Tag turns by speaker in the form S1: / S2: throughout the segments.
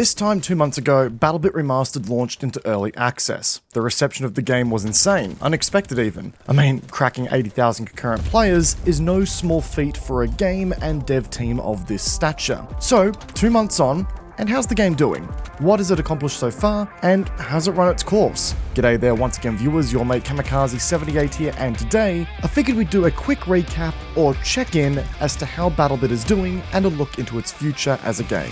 S1: This time 2 months ago, BattleBit Remastered launched into early access. The reception of the game was insane, unexpected even. I mean, cracking 80,000 concurrent players is no small feat for a game and dev team of this stature. So, 2 months on, and how's the game doing? What has it accomplished so far, and how's it run its course? G'day there once again viewers, your mate Kamikaze78 here, and today, I figured we'd do a quick recap or check-in as to how BattleBit is doing and a look into its future as a game.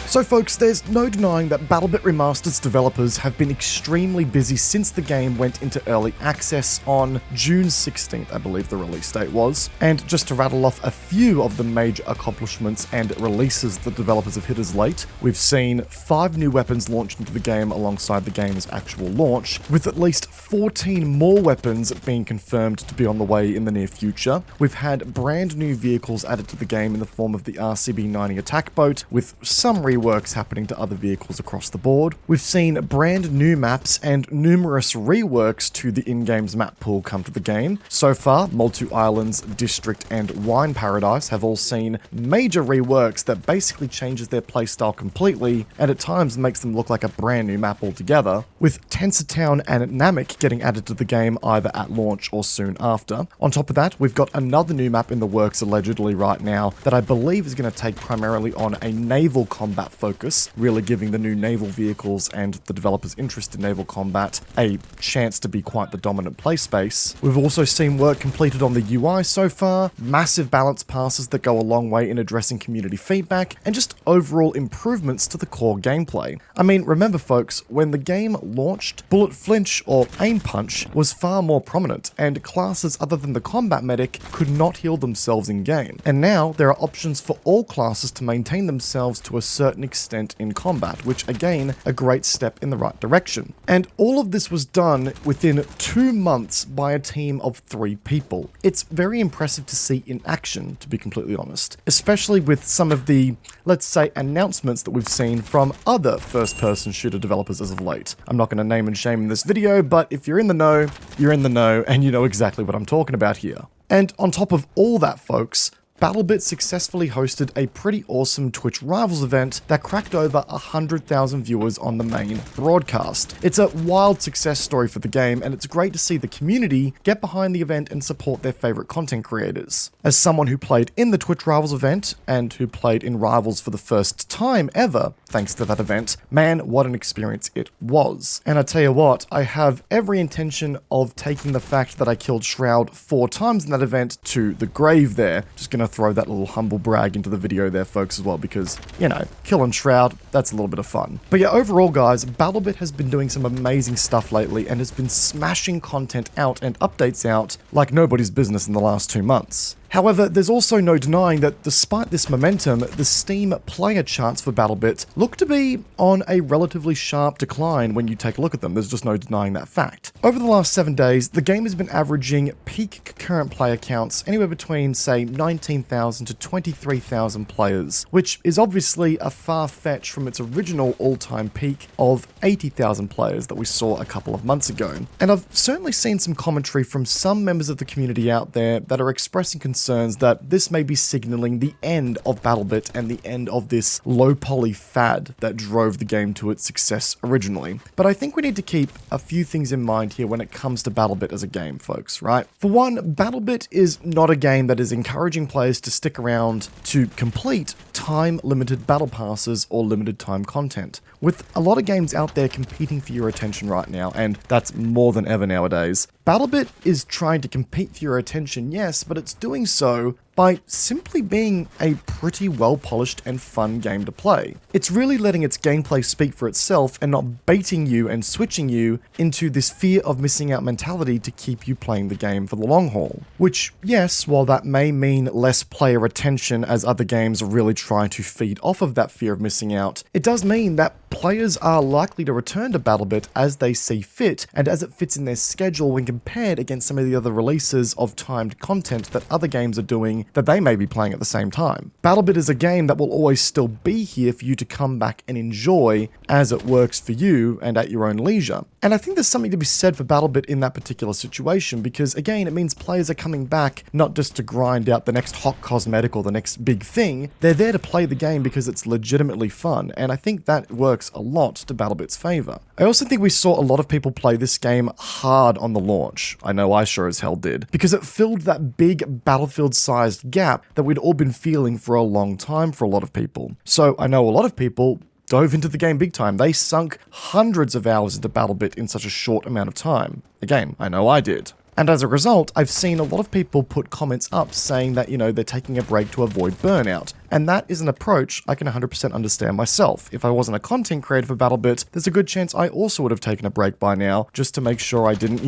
S1: So folks, there's no denying that BattleBit Remastered's developers have been extremely busy since the game went into early access on June 16th, I believe the release date was. And just to rattle off a few of the major accomplishments and releases the developers have hit as late, we've seen 5 new weapons launched into the game alongside the game's actual launch, with at least 14 more weapons being confirmed to be on the way in the near future. We've had brand new vehicles added to the game in the form of the RCB-90 attack boat, with some reworks happening to other vehicles across the board. We've seen brand new maps and numerous reworks to the in-game's map pool come to the game. So far, Moltu Islands, District, and Wine Paradise have all seen major reworks that basically changes their playstyle completely, and at times makes them look like a brand new map altogether, with Tensortown and Namek getting added to the game either at launch or soon after. On top of that, we've got another new map in the works allegedly right now that I believe is going to take primarily on a naval combat focus, really giving the new naval vehicles and the developers' interest in naval combat a chance to be quite the dominant play space. We've also seen work completed on the UI so far, massive balance passes that go a long way in addressing community feedback, and just overall improvements to the core gameplay. I mean, remember folks, when the game launched, bullet flinch or aim punch was far more prominent, and classes other than the combat medic could not heal themselves in game. And now there are options for all classes to maintain themselves to a certain extent in combat, which again, a great step in the right direction. And all of this was done within 2 months by a team of 3 people. It's very impressive to see in action, to be completely honest, especially with some of the, let's say, announcements that we've seen from other first-person shooter developers as of late. I'm not going to name and shame in this video, but if you're in the know, you're in the know, and you know exactly what I'm talking about here. And on top of all that, folks, BattleBit successfully hosted a pretty awesome Twitch Rivals event that cracked over 100,000 viewers on the main broadcast. It's a wild success story for the game, and it's great to see the community get behind the event and support their favorite content creators. As someone who played in the Twitch Rivals event, and who played in Rivals for the first time ever, thanks to that event, man, what an experience it was. And I tell you what, I have every intention of taking the fact that I killed Shroud 4 times in that event to the grave there. Just gonna throw that little humble brag into the video there, folks, as well, because, you know, killing Shroud, that's a little bit of fun. But yeah, overall, guys, BattleBit has been doing some amazing stuff lately and has been smashing content out and updates out like nobody's business in the last 2 months. However, there's also no denying that despite this momentum, the Steam player charts for BattleBit look to be on a relatively sharp decline when you take a look at them. There's just no denying that fact. Over the last 7 days, the game has been averaging peak concurrent player counts anywhere between, say, 19,000 to 23,000 players, which is obviously a far fetch from its original all-time peak of 80,000 players that we saw a couple of months ago. And I've certainly seen some commentary from some members of the community out there that are expressing concerns that this may be signaling the end of BattleBit and the end of this low-poly fad that drove the game to its success originally. But I think we need to keep a few things in mind here when it comes to BattleBit as a game, folks, right? For one, BattleBit is not a game that is encouraging players to stick around to complete time-limited battle passes or limited time content. With a lot of games out there competing for your attention right now, and that's more than ever nowadays, BattleBit is trying to compete for your attention, yes, but it's doing so by simply being a pretty well-polished and fun game to play. It's really letting its gameplay speak for itself and not baiting you and switching you into this fear of missing out mentality to keep you playing the game for the long haul. Which, yes, while that may mean less player attention as other games really try to feed off of that fear of missing out, it does mean that players are likely to return to BattleBit as they see fit and as it fits in their schedule when compared against some of the other releases of timed content that other games are doing that they may be playing at the same time. BattleBit is a game that will always still be here for you to come back and enjoy as it works for you and at your own leisure. And I think there's something to be said for BattleBit in that particular situation because, again, it means players are coming back not just to grind out the next hot cosmetic or the next big thing. They're there to play the game because it's legitimately fun, and I think that works a lot to BattleBit's favor. I also think we saw a lot of people play this game hard on the launch. I know I sure as hell did, because it filled that big Battlefield-sized gap that we'd all been feeling for a long time for a lot of people. So I know a lot of people dove into the game big time. They sunk hundreds of hours into BattleBit in such a short amount of time. Again, I know I did. And as a result, I've seen a lot of people put comments up saying that, they're taking a break to avoid burnout. And that is an approach I can 100% understand myself. If I wasn't a content creator for BattleBit, there's a good chance I also would have taken a break by now, just to make sure I didn't,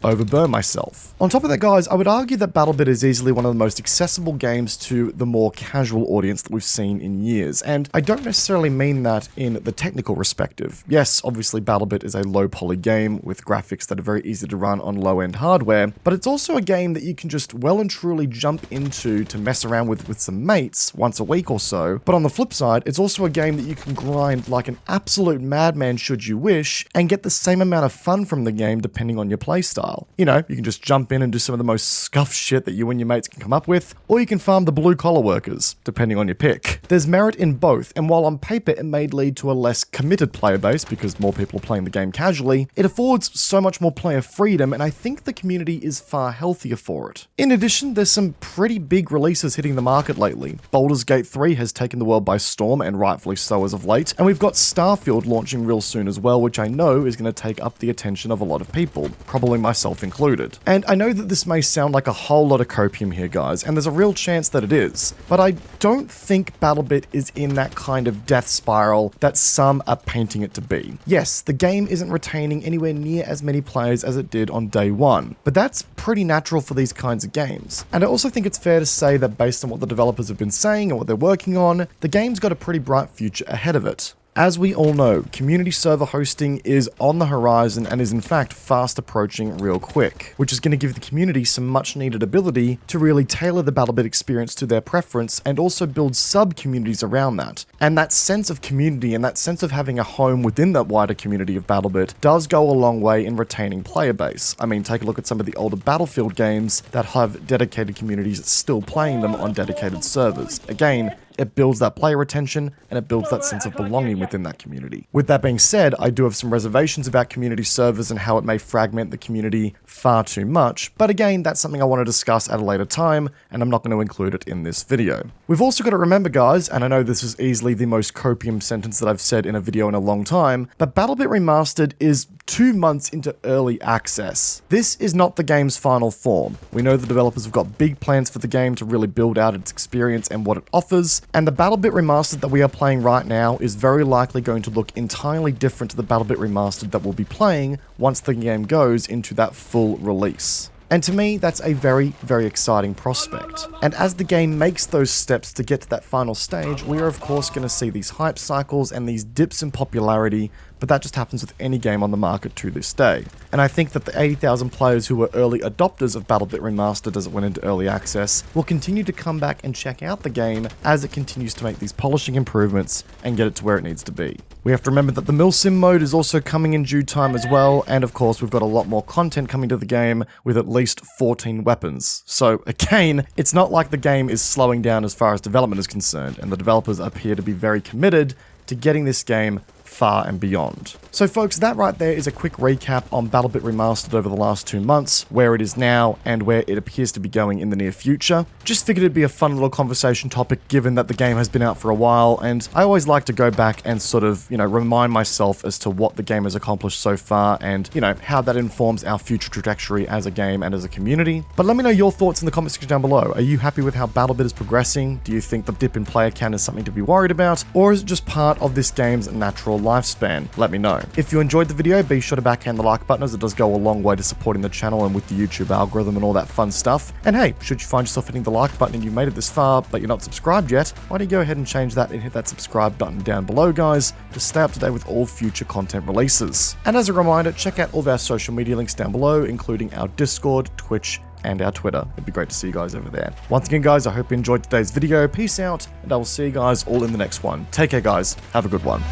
S1: overburn myself. On top of that, guys, I would argue that BattleBit is easily one of the most accessible games to the more casual audience that we've seen in years, and I don't necessarily mean that in the technical perspective. Yes, obviously BattleBit is a low-poly game with graphics that are very easy to run on low-end hardware, but it's also a game that you can just well and truly jump into to mess around with some mates once a week or so. But on the flip side, it's also a game that you can grind like an absolute madman should you wish, and get the same amount of fun from the game depending on your playstyle. You can just jump in and do some of the most scuffed shit that you and your mates can come up with, or you can farm the blue-collar workers, depending on your pick. There's merit in both, and while on paper it may lead to a less committed player base because more people are playing the game casually, it affords so much more player freedom, and I think the community is far healthier for it. In addition, there's some pretty big releases hitting the market lately. Baldur's Gate 3 has taken the world by storm, and rightfully so as of late, and we've got Starfield launching real soon as well, which I know is going to take up the attention of a lot of people, probably myself included. And I know that this may sound like a whole lot of copium here, guys, and there's a real chance that it is, but I don't think BattleBit is in that kind of death spiral that some are painting it to be. Yes, the game isn't retaining anywhere near as many players as it did on day one, but that's pretty natural for these kinds of games. And I also think it's fair to say that based on what the developers have been saying and what they're working on, the game's got a pretty bright future ahead of it. As we all know, community server hosting is on the horizon and is in fact fast approaching real quick, which is going to give the community some much needed ability to really tailor the BattleBit experience to their preference and also build sub-communities around that. And that sense of community and that sense of having a home within that wider community of BattleBit does go a long way in retaining player base. I mean, take a look at some of the older Battlefield games that have dedicated communities still playing them on dedicated servers. Again, it builds that player retention, and it builds that sense of belonging within that community. With that being said, I do have some reservations about community servers and how it may fragment the community far too much, but again, that's something I want to discuss at a later time, and I'm not going to include it in this video. We've also got to remember, guys, and I know this is easily the most copium sentence that I've said in a video in a long time, but BattleBit Remastered is 2 months into early access. This is not the game's final form. We know the developers have got big plans for the game to really build out its experience and what it offers, and the BattleBit Remastered that we are playing right now is very likely going to look entirely different to the BattleBit Remastered that we'll be playing once the game goes into that full release. And to me, that's a very, very exciting prospect. And as the game makes those steps to get to that final stage, we are of course going to see these hype cycles and these dips in popularity, but that just happens with any game on the market to this day. And I think that the 80,000 players who were early adopters of BattleBit Remastered as it went into early access will continue to come back and check out the game as it continues to make these polishing improvements and get it to where it needs to be. We have to remember that the Milsim mode is also coming in due time as well, and of course we've got a lot more content coming to the game with at least 14 weapons. So again, it's not like the game is slowing down as far as development is concerned, and the developers appear to be very committed to getting this game far and beyond. So folks, that right there is a quick recap on BattleBit Remastered over the last 2 months, where it is now and where it appears to be going in the near future. Just figured it'd be a fun little conversation topic given that the game has been out for a while, and I always like to go back and sort of, remind myself as to what the game has accomplished so far and, how that informs our future trajectory as a game and as a community. But let me know your thoughts in the comment section down below. Are you happy with how BattleBit is progressing? Do you think the dip in player count is something to be worried about? Or is it just part of this game's natural lifespan, let me know. If you enjoyed the video, be sure to backhand the like button, as it does go a long way to supporting the channel and with the YouTube algorithm and all that fun stuff. And hey, should you find yourself hitting the like button and you've made it this far, but you're not subscribed yet, why don't you go ahead and change that and hit that subscribe button down below, guys, to stay up to date with all future content releases. And as a reminder, check out all of our social media links down below, including our Discord, Twitch, and our Twitter. It'd be great to see you guys over there. Once again, guys, I hope you enjoyed today's video. Peace out, and I will see you guys all in the next one. Take care, guys. Have a good one.